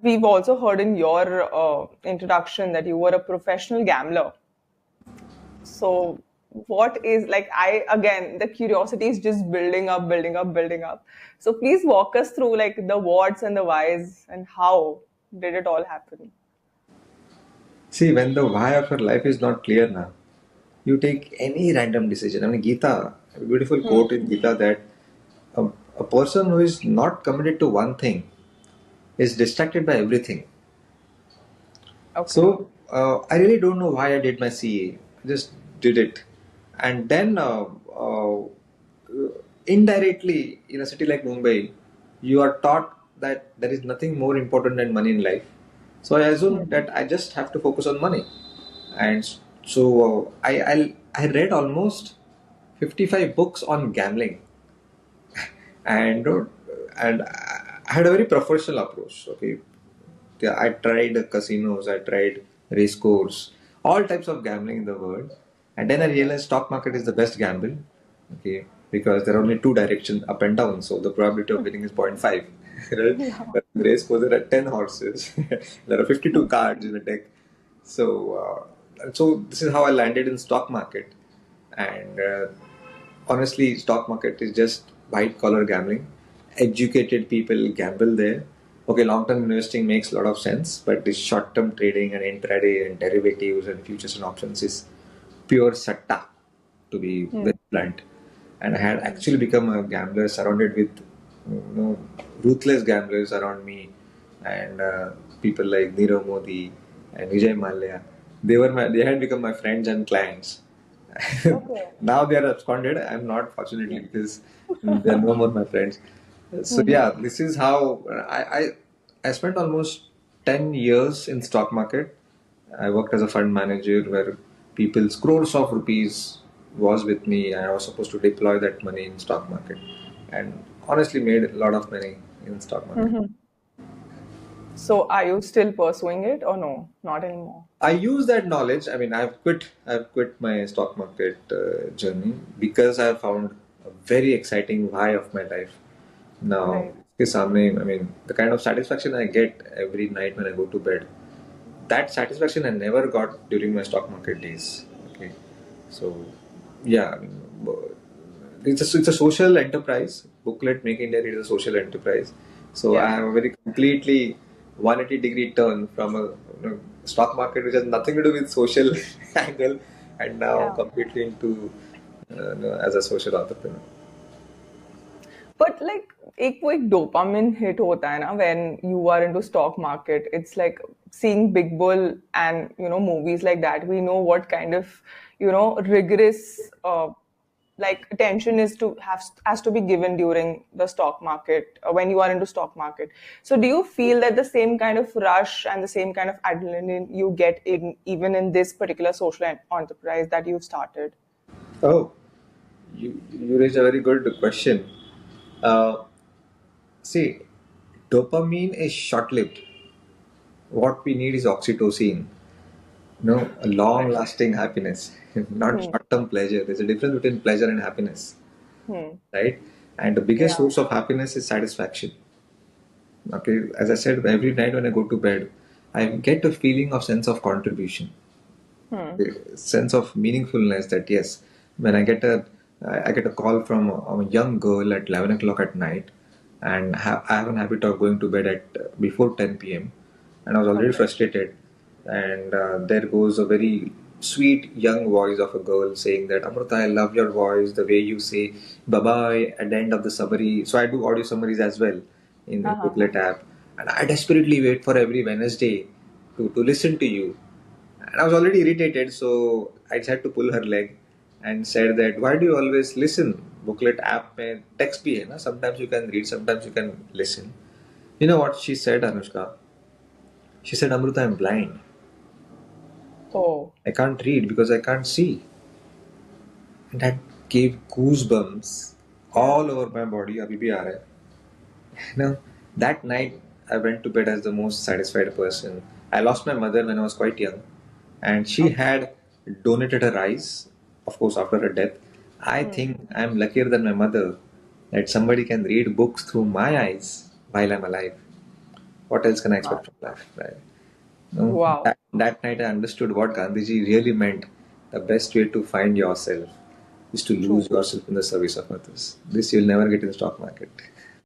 we've also heard in your introduction that you were a professional gambler. So, what is like, I again, the curiosity is just building up, building up, building up. So, please walk us through like the whats and the whys and how did it all happen? See, when the why of your life is not clear now, you take any random decision. I mean, Gita, a beautiful quote in Gita that a, a person who is not committed to one thing is distracted by everything. Okay. So, I really don't know why I did my CA. I just did it. And then, indirectly, in a city like Mumbai, you are taught that there is nothing more important than money in life. So I assumed that I just have to focus on money. And so I read almost 55 books on gambling, and I had a very professional approach. Okay, yeah, I tried casinos, I tried race course, all types of gambling in the world, and then I realized stock market is the best gamble. Okay, because there are only two directions, up and down, so the probability of winning is 0.5. Right? Yeah. But in race course there are 10 horses, there are 52 cards in the deck. So this is how I landed in stock market, and honestly, stock market is just white collar gambling. Educated people gamble there. Okay, long term investing makes a lot of sense, but this short term trading and intraday and derivatives and futures and options is pure satta, to be very blunt. And I had actually become a gambler surrounded with ruthless gamblers around me, and people like Nirav Modi and Vijay Mallya. They had become my friends and clients. Okay. Now they are absconded. I'm not, fortunately, because they are no more my friends. So yeah, this is how I spent almost 10 years in stock market. I worked as a fund manager where people's crores of rupees was with me, and I was supposed to deploy that money in stock market, and honestly made a lot of money in stock market. So, are you still pursuing it or no? Not anymore. I use that knowledge. I mean, I've quit my stock market journey because I found a very exciting why of my life. Now, Right. इसके सामने, I mean, the kind of satisfaction I get every night when I go to bed, that satisfaction I never got during my stock market days. Okay, so yeah, I mean, it's a social enterprise. Booklet Make India is a social enterprise. So I Yeah. have a very completely 180-degree turn from a stock market which has nothing to do with social angle, and now Yeah. completely into as a social entrepreneur. But like एक वो एक dopamine hit होता है ना when you are into stock market. It's like seeing Big Bull and movies like that. We know what kind of rigorous like attention is to have has to be given during the stock market when you are into stock market. So do you feel that the same kind of rush and the same kind of adrenaline you get in even in this particular social enterprise that you've started? Oh, you raised a very good question. Uh, See, dopamine is short-lived. What we need is oxytocin. No, a Right. long-lasting happiness, not Hmm. short-term pleasure. There's a difference between pleasure and happiness, Hmm. right? And the biggest Yeah. source of happiness is satisfaction. Okay, as I said, every night when I go to bed, I get a feeling of sense of contribution, Hmm. a sense of meaningfulness. That yes, when I get a call from a young girl at 11 o'clock at night, and I have an habit of going to bed at before 10 p.m. and I was already Okay. frustrated, and there goes a very sweet young voice of a girl saying that Amrut, I love your voice, the way you say bye bye at the end of the summary. So I do audio summaries as well in the Uh-huh. Booklet app, and I desperately wait for every Wednesday to listen to you. And I was already irritated, so I just had to pull her leg and said that why do you always listen? Booklet app में text भी है ना? Sometimes you can read, sometimes you can listen. You know what she said, Anushka? She said, Amruta, I'm blind. Oh. I can't read because I can't see. And that gave goosebumps Yeah. all over my body. अभी भी आ रहा है. You know, that night I went to bed as the most satisfied person. I lost my mother when I was quite young, and she Okay. had donated her eyes, of course, after her death. I Hmm. think I'm luckier than my mother that somebody can read books through my eyes while I'm alive. What else can I Wow. expect from life, right? No, Wow. that night I understood what Gandhiji really meant. The best way to find yourself is to lose True. yourself in the service of others. This you'll never get in the stock market.